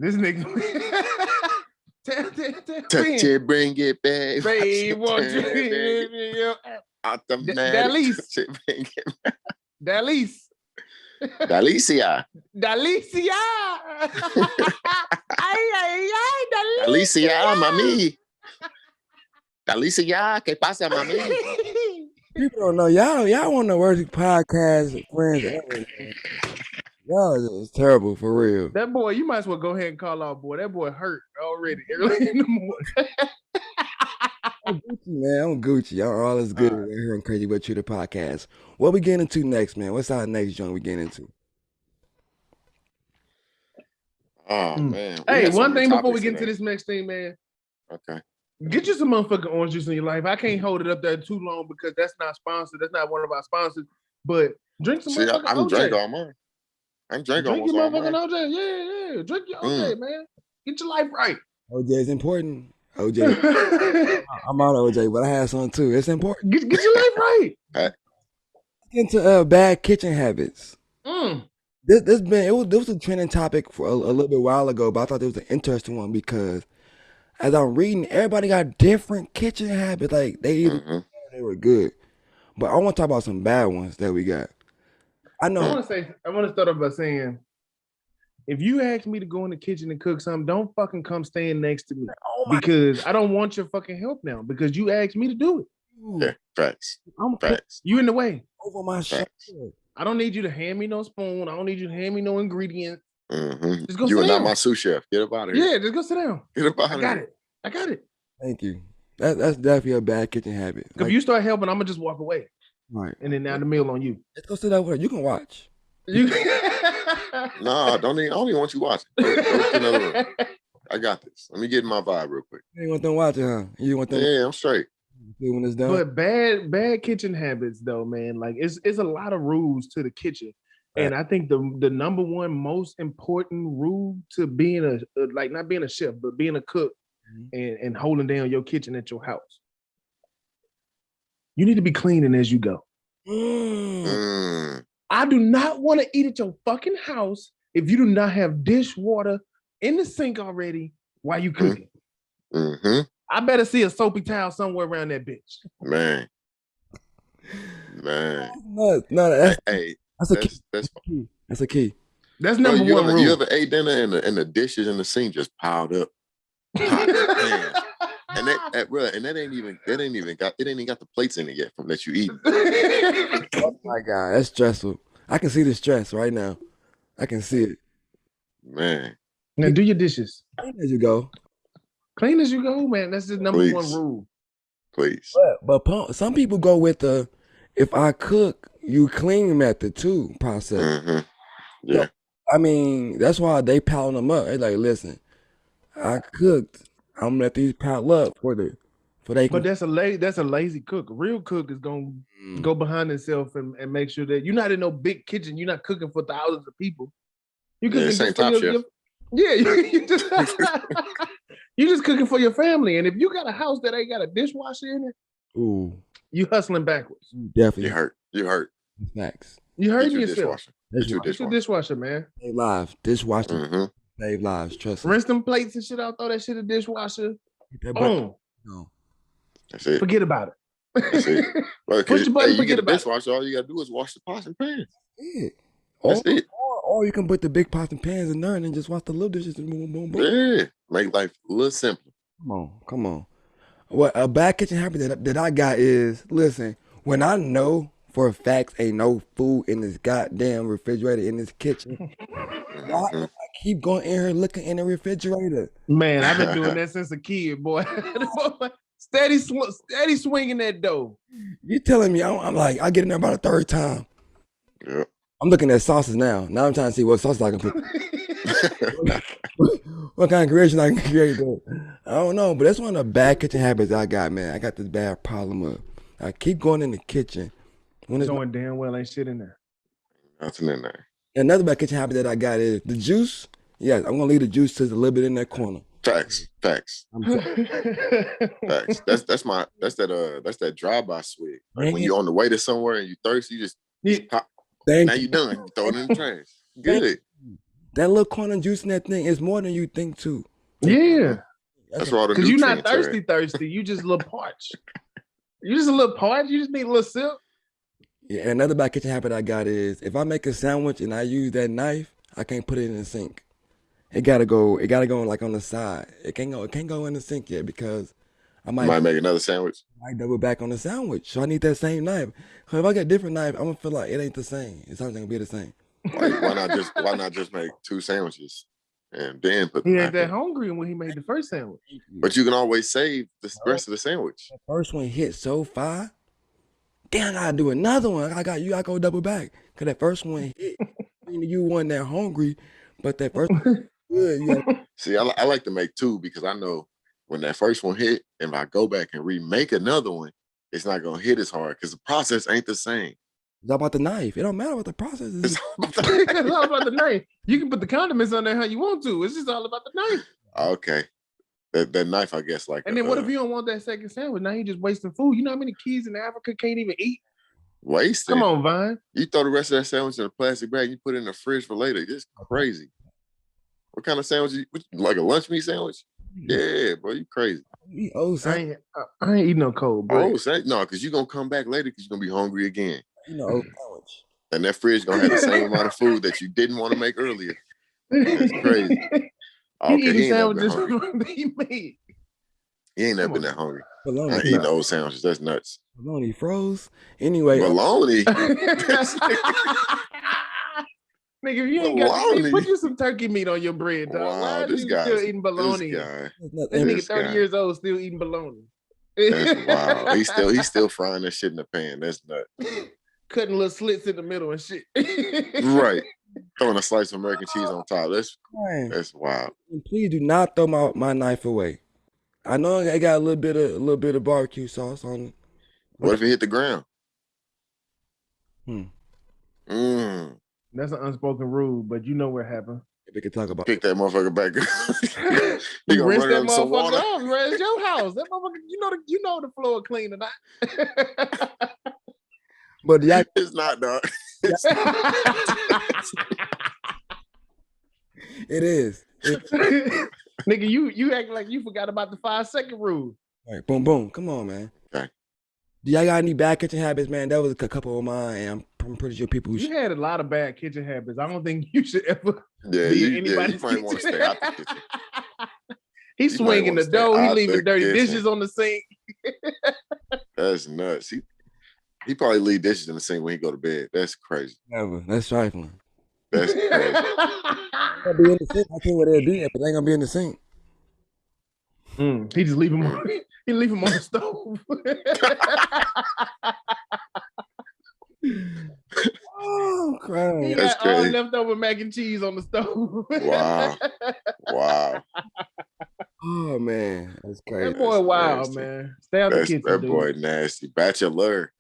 This nigga. Touch it, bring it back. Babe, won't you? Out the Dalise. Dalise. Dalicia. Dalicia. Ay, Dalicia, mami. Dalicia, ¿qué pasa, mami? People don't know. Y'all one of the worst podcast friends ever. Man. Y'all is terrible for real. That boy, you might as well go ahead and call out, boy. That boy hurt already early in the morning. I'm Gucci, man. I'm Gucci. All is good right here on Crazy But True, the podcast. What we getting into next, man? What's our next joint we getting into? Oh, man. Hey, one thing before we get into this next thing, man. Okay. Get you some motherfucking orange juice in your life. I can't hold it up there too long because that's not sponsored. That's not one of our sponsors. But drink some motherfucking I'm OJ. drinking all mine. I'm drinking Drink your almost all motherfucking mine. OJ. Yeah. Drink your OJ, man. Get your life right. OJ is important. OJ. I'm on OJ, but I have some too. It's important. Get your life right. Into bad kitchen habits. This was a trending topic for a little bit while ago, but I thought it was an interesting one because as I'm reading, everybody got different kitchen habits. Like they were good, but I want to talk about some bad ones that we got. I know. I want to start off by saying, if you ask me to go in the kitchen and cook something, don't fucking come stand next to me because I don't want your fucking help now because you asked me to do it. Yeah, facts. Facts. You in the way. Over my shoulder. I don't need you to hand me no spoon. I don't need you to hand me no ingredients. Just go you sit are down. not my sous chef. Get up out of here. Yeah, just go sit down. Get up out of here. I got it. Thank you. That's definitely a bad kitchen habit. If you start helping, I'm gonna just walk away. Right. And then now the meal on you. Let's go sit over there. You can watch. No, I don't even want you watching. Go to another room. I got this. Let me get in my vibe real quick. You want them watching, huh? You want them? Yeah, I'm straight. When it's done. But bad kitchen habits, though, man. Like it's a lot of rules to the kitchen, and I think the number one most important rule to being not being a chef, but being a cook and holding down your kitchen at your house. You need to be cleaning as you go. I do not want to eat at your fucking house if you do not have dishwater in the sink already while you cooking. I better see a soapy towel somewhere around that bitch. Man. No, that's a key. That's a key. That's number one rule. You ever ate dinner and the dishes in the sink just piled up? And that ain't even got the plates in it yet from that you eat. Oh my God, that's stressful. I can see the stress right now. I can see it. Man. Now do your dishes. Clean as you go. Clean as you go, man. That's the number one rule. Please. But some people go with the if I cook, you clean method too process. Yeah. I mean, that's why they piling them up. They like, listen, I cooked. I'm gonna let these pile up But that's a lazy cook. A real cook is gonna go behind himself and make sure that you're not in no big kitchen. You're not cooking for thousands of people. You cooking same Top Chef. You just cooking for your family. And if you got a house that ain't got a dishwasher in it, you hustling backwards. Definitely. You hurt. Facts. You hurt yourself. It's your dishwasher, man. Save lives. Dishwasher. Save lives. Trust me. Rinse them plates and shit out. Throw that shit in the dishwasher. No. That's it. Forget about it. That's it. Push the button. You Forget get a about dishwasher. All you gotta do is wash the pots and pans. That's it. Or you can put the big pots and pans in there and then just wash the little dishes and boom, boom, boom. Yeah, make life a little simpler. Come on. What a bad kitchen habit that I got is, listen, when I know for a fact ain't no food in this goddamn refrigerator in this kitchen, I keep going in here looking in the refrigerator. Man, I've been doing that since a kid, boy. steady swinging that dough. You telling me I'm like, I get in there about a third time. Yeah. I'm looking at sauces now. Now I'm trying to see what sauce I can put. What kind of creation I can create there. I don't know, but that's one of the bad kitchen habits I got, man. I got this bad problem of I keep going in the kitchen. When it's knowing damn well ain't shit in there. Nothing in there. Another bad kitchen habit that I got is the juice. Yes, I'm gonna leave the juice to a little bit in that corner. Facts. Facts. That's that drive-by swig. Like when you're on the way to somewhere and you thirsty, you just pop. Now you done. You throw it in the trash. Good. That little corn and juice in that thing is more than you think too. Yeah. That's where all the Because you're not nutrients are at. thirsty. You just a little parched. You just a little parched. You just need a little sip. Yeah, and another bad kitchen habit I got is if I make a sandwich and I use that knife, I can't put it in the sink. It gotta go like on the side. It can't go in the sink yet because I You might make another sandwich. might double back on the sandwich. So I need that same knife. So if I get a different knife, I'm gonna feel like it ain't the same. It's not gonna be the same. Like, why not just make 2 sandwiches and then put the He knife ain't that in? hungry when he made the first sandwich. But you can always save the rest of the sandwich. The first one hit so far. Damn, I gotta do another one. I gotta go double back. Cause that first one hit. You weren't that hungry, but that first one good. You gotta, See, I like to make 2 because I know when that first one hit, if I go back and remake another one, it's not gonna hit as hard because the process ain't the same. it's all about the knife. It don't matter what the process is. It's all about the- It's all about the knife. You can put the condiments on there how you want to. It's just all about the knife. Okay. That knife, I guess, like And then what if you don't want that second sandwich? Now you just wasting food. You know how many kids in Africa can't even eat? wasting? Come on, Vine. You throw the rest of that sandwich in a plastic bag, you put it in the fridge for later. It's crazy. What kind of sandwich? Like a lunch meat sandwich? Yeah, bro, you crazy. Oh, I ain't eating no cold bread. No, because you're gonna come back later because you're gonna be hungry again. sandwich. And that fridge gonna have the same amount of food that you didn't want to make earlier. That's crazy. He Okay, eating he ain't never been sandwiches hungry. that he made. He ain't never Come been on. that hungry. I Bologna, ain't eating those sandwiches. That's nuts. bologna froze. Anyway, Bologna. Nigga, if you ain't got Bologna. put you some turkey meat on your bread, dog. Wow, Why this is you guy. still eating bologna? This guy. This and nigga This 30 guy. years old still eating bologna. That's wild. He's still frying that shit in the pan. That's nuts. Cutting little slits in the middle and shit. Right. Throwing a slice of American cheese on top. man, That's wild. please do not throw my knife away. I know I got a little bit of barbecue sauce on it. What if it hit the ground? Hmm. That's an unspoken rule, but you know what happened. If we could talk about Pick that motherfucker back up. He You gonna rinse run it that under some motherfucker water. off, man. It's your house. That motherfucker, you know the floor clean or not. But y'all, It's not, dog. it is. Nigga, you act like you forgot about the 5-second rule. All right, boom, boom. Come on, man. Okay. Do y'all got any bad kitchen habits, man? That was a couple of mine, and I'm pretty sure people who You had a lot of bad kitchen habits. I don't think you should ever Yeah, be in you anybody's might want to kitchen. stay out the kitchen. He's You might swinging wanna the stay dough. He out leaving the dirty kitchen. dishes on the sink. That's nuts. He probably leave dishes in the sink when he go to bed. That's crazy. never. That's trifling. That's crazy. Gonna be in the sink. I can't what they'll do, but they ain't gonna be in the sink. He just leave him on. He leave him on the stove. Oh, He crying. That's got all crazy. leftover mac and cheese on the stove. Wow. Wow. Oh man, that's crazy. That boy That's wild, nasty. man. Stay out the kitchen, That dude. boy nasty. Bachelor.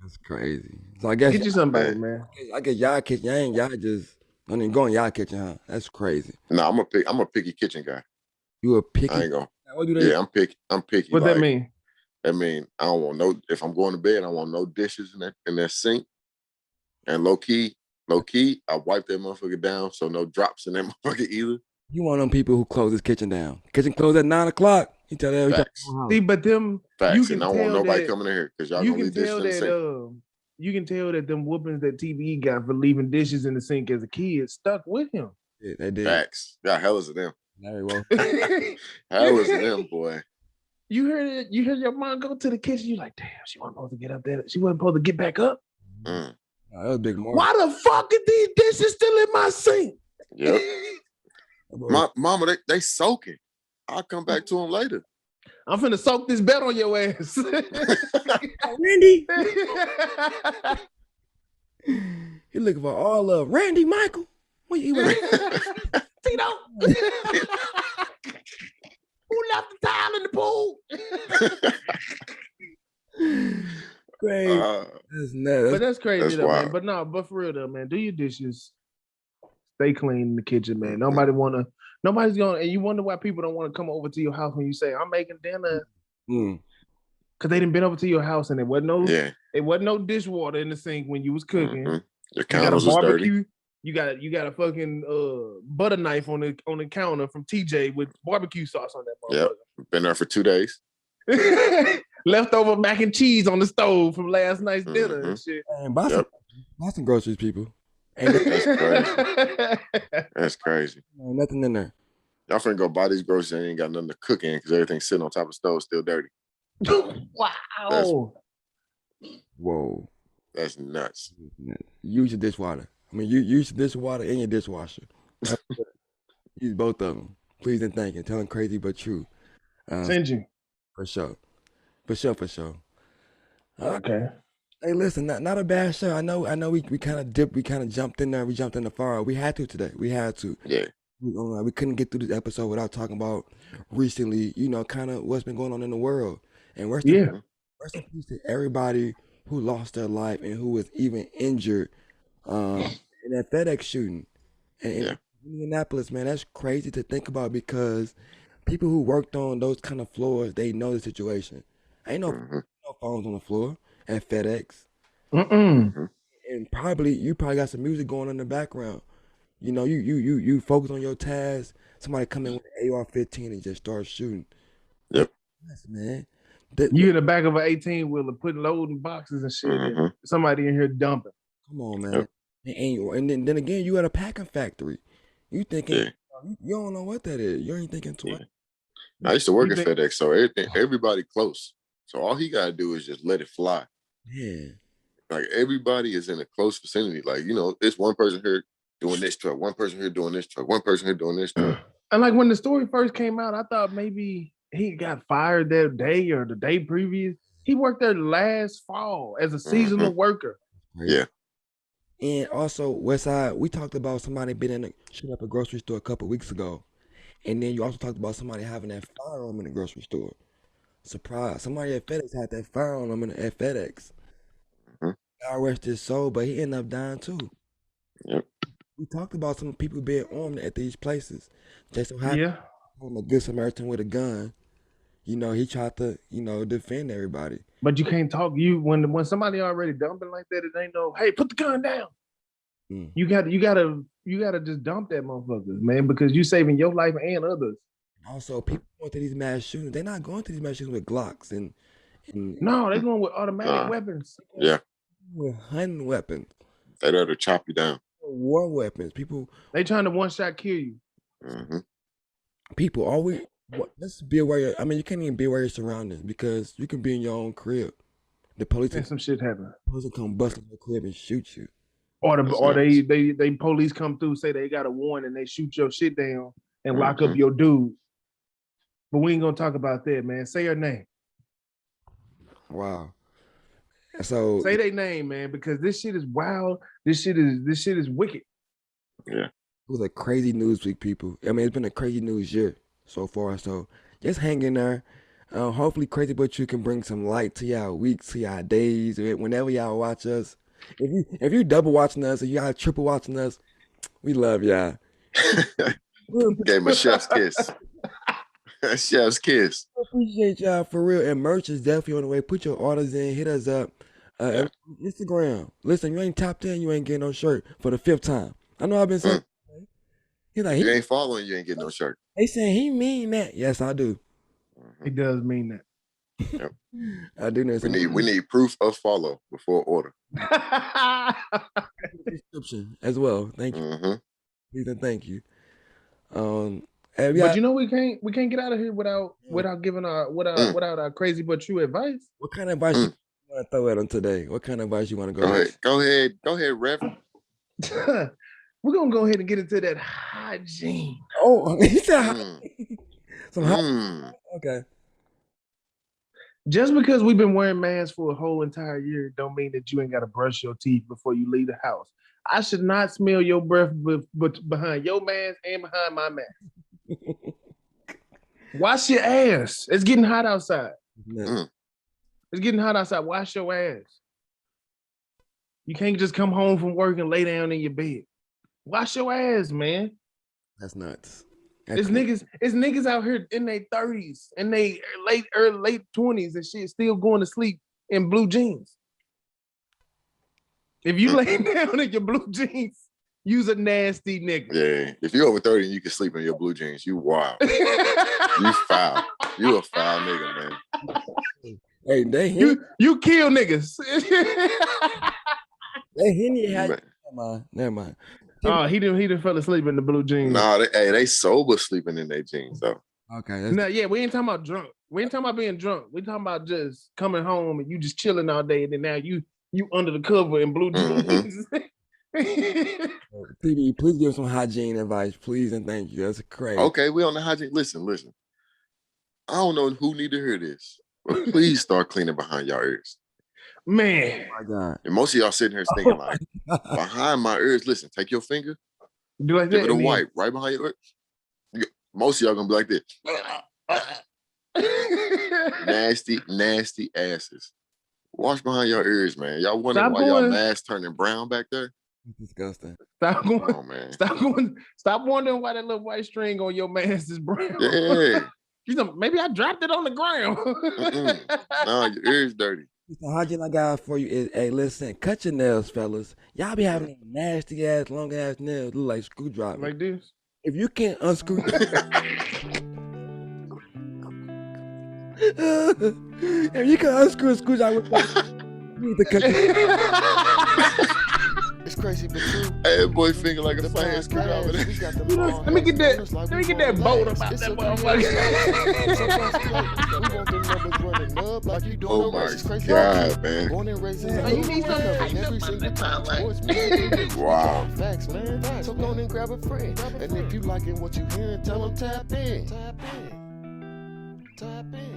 That's crazy. So I guess Get you somebody, man. I guess y'all kitchen. Y'all just don't even go in y'all kitchen, huh? That's crazy. No, I'm a picky kitchen guy. You a picky? I ain't gonna. What do they? Yeah, I'm picky. What that mean? That mean I don't want no. If I'm going to bed, I want no dishes in that sink. And low key, I wipe that motherfucker down so no drops in that motherfucker either. You one of them people who close his kitchen down. Kitchen closed at 9 o'clock. You tell them. Facts. See, but them Facts. you can And I don't tell want nobody that, coming in here because y'all you gonna can leave dishes tell in the sink. that you can tell that them whoopings that TVE got for leaving dishes in the sink as a kid stuck with him. Yeah, they did. Facts. Yeah, hell is it them. Very well. Hell is it them, boy. You heard it. You heard your mom go to the kitchen. You like, damn, she wasn't supposed to get up there. She wasn't supposed to get back up. Mm. Oh, that was big more. Why the fuck are these dishes still in my sink? Yep. Mama, they soaking. I'll come back to them later. I'm finna soak this bed on your ass. Randy. He looking for all of Randy Michael. What you Tito. Who left the towel in the pool? Crazy. That's nuts. But that's crazy That's though, man. wild. But no, but for real though, man, do your dishes. Stay clean in the kitchen, man. Nobody's gonna, and you wonder why people don't want to come over to your house when you say, I'm making dinner. Cause they didn't been over to your house and it wasn't no dishwater in the sink when you was cooking. The You got a counters was dirty. barbecue. You got a fucking butter knife on the counter from TJ with barbecue sauce on that Yep. motherfucker. Been there for 2 days. Leftover mac and cheese on the stove from last night's dinner and shit. Man, buy some groceries, people. Ain't That's crazy. That's crazy. nothing in there. Y'all finna go buy these groceries and ain't got nothing to cook in because everything's sitting on top of the stove still dirty. Wow. Whoa. That's nuts. Use your dishwater. I mean, you use your dishwater and your dishwasher. Use both of them. Please and thank you. Telling crazy but true. Send you. For sure. Okay. Hey, listen, not a bad show. I know we kind of dipped, we kind of jumped in there, we jumped in the fire. We had to today. We had to. Yeah. We couldn't get through this episode without talking about recently, kind of what's been going on in the world. And rest in peace to everybody who lost their life and who was even injured in that FedEx shooting. And in Indianapolis, man, that's crazy to think about because people who worked on those kind of floors, they know the situation. Ain't no phones on the floor at FedEx. And you probably got some music going on in the background. You focus on your task. Somebody come in with an AR-15 and just start shooting. Yep. Yes, man. You in the back of an 18-wheeler putting loading boxes and shit. And somebody in here dumping. Come on, man. And then again, you at a packing factory. You thinking you don't know what that is. You ain't thinking twice. I used to work at FedEx, so everybody close. So all he gotta do is just let it fly. Yeah. Like everybody is in a close vicinity. Like, it's one person here doing this truck, one person here doing this truck, one person here doing this truck. And like when the story first came out, I thought maybe he got fired that day or the day previous. He worked there last fall as a seasonal worker. Yeah. And also, Westside, we talked about somebody being shooting up a grocery store a couple weeks ago. And then you also talked about somebody having that firearm in the grocery store. Surprise. Somebody at FedEx had that firearm at FedEx. God rest his soul, but he ended up dying too. Yep. We talked about some people being armed at these places. Just so happened, a good Samaritan with a gun. He tried to, defend everybody. But you can't talk. When somebody already dumping like that, it ain't no, hey, put the gun down. You gotta just dump that motherfucker, man, because you saving your life and others. Also, people going to these mass shootings. They're not going to these mass shootings with Glocks and no, they're going with automatic weapons. Yeah. With hunting weapons. They there to chop you down. War weapons. People. They trying to one-shot kill you. People, let's be aware. I mean, you can't even be aware of your surroundings because you can be in your own crib. The police and some shit happen. The police come bust in your crib and shoot you. Or they police come through, say they got a warrant and they shoot your shit down and lock up your dude. But we ain't gonna talk about that, man. Say her name. Wow. So say their name, man, because this shit is wild. This shit is wicked. Yeah. It was a crazy news week, people. I mean, it's been a crazy news year so far. So just hang in there. Hopefully Crazy But You can bring some light to y'all weeks, to y'all days, whenever y'all watch us. If you double watching us or y'all triple watching us, we love y'all. Gave him a chef's kiss. Chef's kiss. Appreciate y'all for real. And merch is definitely on the way. Put your orders in. Hit us up. Instagram. Listen, you ain't tapped in, you ain't getting no shirt for the 5th time. I know I've been saying. You ain't following, you ain't getting no shirt. They saying he mean that. Yes, I do. He does mean that. Yep. I do know. We need proof of follow before order. Description as well. Thank you. Please and thank you. But we can't get out of here without giving our crazy but true advice. What kind of advice you want to throw at them today? What kind of advice you want to go ahead, Reverend. We're gonna go ahead and get into that hygiene. Oh, he said some hygiene. Okay. Just because we've been wearing masks for a whole entire year don't mean that you ain't got to brush your teeth before you leave the house. I should not smell your breath behind your mask and behind my mask. Wash your ass. It's getting hot outside. It's getting hot outside. Wash your ass. You can't just come home from work and lay down in your bed. Wash your ass, man. That's nuts. It's niggas out here in their 30s and they late 20s and shit still going to sleep in blue jeans. If you lay down in your blue jeans, you's a nasty nigga. Yeah. If you're over 30 and you can sleep in your blue jeans, you wild. You foul. You a foul nigga, man. Hey, you kill niggas. Henny had. Never mind. Oh, he didn't fell asleep in the blue jeans. Nah, they sober sleeping in their jeans though. Okay. No, yeah, we ain't talking about drunk. We ain't talking about being drunk. We talking about just coming home and you just chilling all day, and then now you under the cover in blue jeans. TV, please give some hygiene advice, please and thank you. That's crazy. Okay, we on the hygiene. Listen. I don't know who need to hear this, but please start cleaning behind your ears. Man. Oh my God. And most of y'all sitting here thinking like, behind my ears, listen, take your finger, do like give that, it a wipe right behind your ear. Most of y'all gonna be like this. Nasty asses. Wash behind your ears, man. Y'all wondering why y'all mask turning brown back there? Disgusting. Stop man. Stop wondering why that little white string on your mask is brown. Yeah. You know, maybe I dropped it on the ground. No, your ears dirty. The hygiene I got for you is, hey, listen, cut your nails, fellas. Y'all be having nasty ass, long ass nails, look like screwdrivers. Like this. If you can't unscrew, if you can unscrew a screwdriver, you need to cut. It's crazy but true. Hey, boy, finger like a fast screwdriver. Let me get that bolt about that motherfucker. Oh my God, man. You need some. Wow. Facts, man. So go on and grab a friend. And if you liking what you hearing, tell them tap in. Tap in.